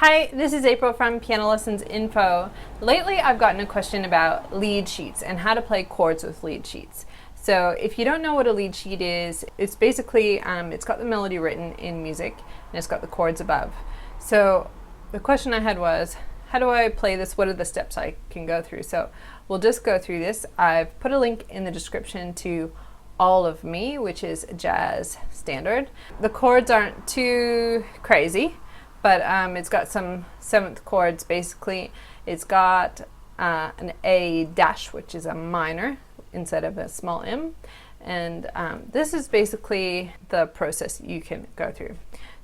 Hi, this is April from Piano Lessons Info. Lately I've gotten a question about lead sheets and how to play chords with lead sheets. So if you don't know what a lead sheet is, it's basically, it's got the melody written in music and it's got the chords above. So the question I had was, how do I play this? What are the steps I can go through? So we'll just go through this. I've put a link in the description to All of Me, which is a jazz standard. The chords aren't too crazy, but it's got some seventh chords basically. It's got an A dash, which is a minor instead of a small M. And this is basically the process you can go through.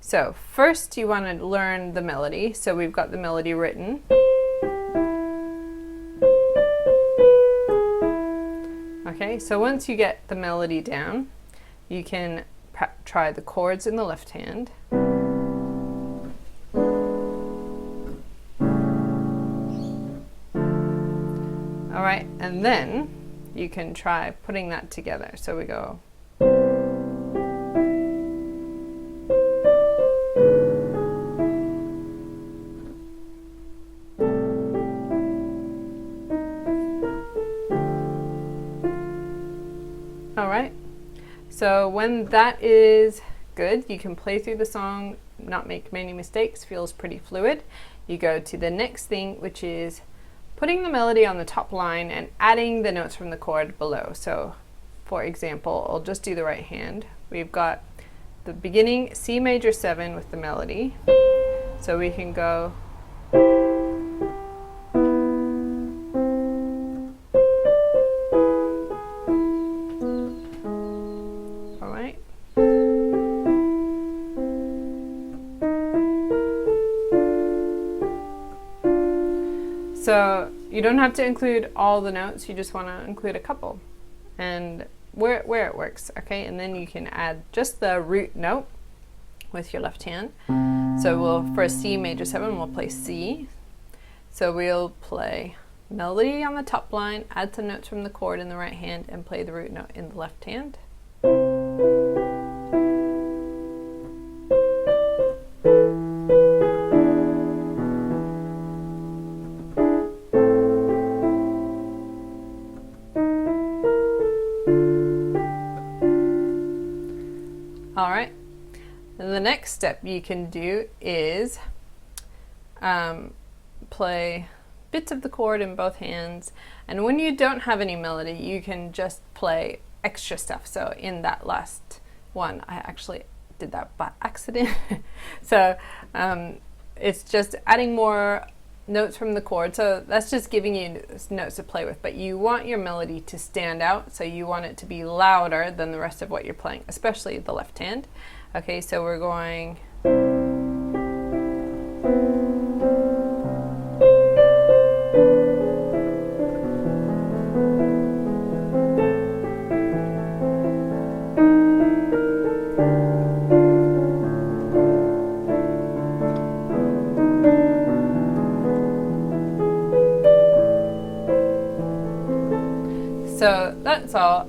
So first you want to learn the melody. So we've got the melody written. Okay, so once you get the melody down, you can try the chords in the left hand. All right, and then you can try putting that together. So we go. All right, so when that is good, you can play through the song, not make many mistakes, feels pretty fluid. You go to the next thing, which is putting the melody on the top line and adding the notes from the chord below. So for example, I'll just do the right hand. We've got the beginning C major 7 with the melody. So we can go all right. So you don't have to include all the notes, you just want to include a couple and where it works, okay? And then you can add just the root note with your left hand. So for a C major 7, we'll play C. So we'll play melody on the top line, add some notes from the chord in the right hand, and play the root note in the left hand. All right, and the next step you can do is play bits of the chord in both hands, and when you don't have any melody, you can just play extra stuff. So in that last one, I actually did that by accident. So it's just adding more notes from the chord. So that's just giving you notes to play with, but you want your melody to stand out, so you want it to be louder than the rest of what you're playing, especially the left hand. Okay, so we're going. So that's all.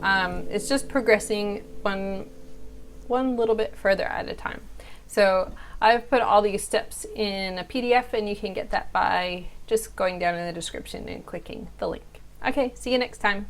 It's just progressing one little bit further at a time. So I've put all these steps in a PDF, and you can get that by just going down in the description and clicking the link. Okay, see you next time.